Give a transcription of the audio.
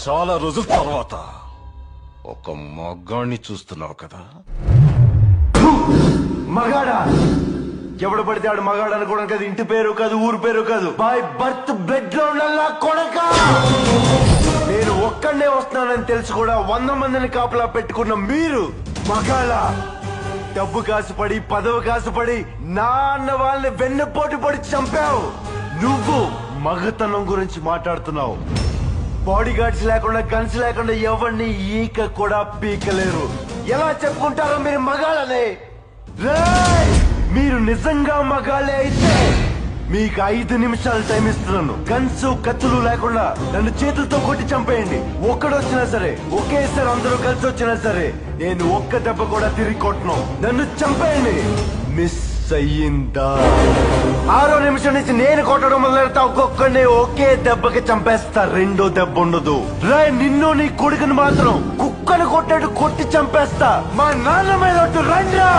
చాలా రోజుల తర్వాత ఒక మగాణ్ణి చూస్తున్నావు కదా. మగాడా ఎవడు పడితే ఆడు మగాడు అనుకోవడం కాదు, ఇంటి పేరు కాదు, ఊరు పేరు కాదు, బై బర్త్ బ్లడ్ లో ఉండాలా కొడక. నేను ఒక్కడనే వస్తున్నానని తెలిసి కూడా 100 మందిని కాపలా పెట్టుకున్న మీరు మగాళ్ళ. డబ్బు కాసుపడి పదవి కాసుపడి నాన్న వాళ్ళని వెన్నుపోటు పడి చంపావు. నువ్వు మగతనం గురించి మాట్లాడుతున్నావు. బాడీ గార్డ్స్ లేకుండా గన్స్ లేకుండా ఎవరిని ఈక కూడా పీకలేరు. ఎలా చెప్పుకుంటారో మీరు మగాళ్ళనే? రేయ్! మీరు నిజంగా మగాళ్ళే అయితే మీకు 5 నిమిషాలు టైం ఇస్తున్నాను. గన్స్ కత్తులు లేకుండా నన్ను చేతులతో కొట్టి చంపేయండి. ఒక్కడొచ్చినా సరే, ఒకేసారి అందరూ కలిసి వచ్చినా సరే, నేను ఒక్క దెబ్బ కూడా తిరిగి కొట్టను. నన్ను చంపేయండి. మిస్ అయ్యిందా? 6వ నిమిషం నుంచి నేను కొట్టడం మొదలెడతా. ఒక్కొక్కడిని ఒకే దెబ్బకి చంపేస్తా. రెండో దెబ్బ ఉండదు. రే, నిన్ను నీ కొడుకుని మాత్రం కుక్కను కొట్టాడు కొట్టి చంపేస్తా. మా నాన్న మీద రండ్రా.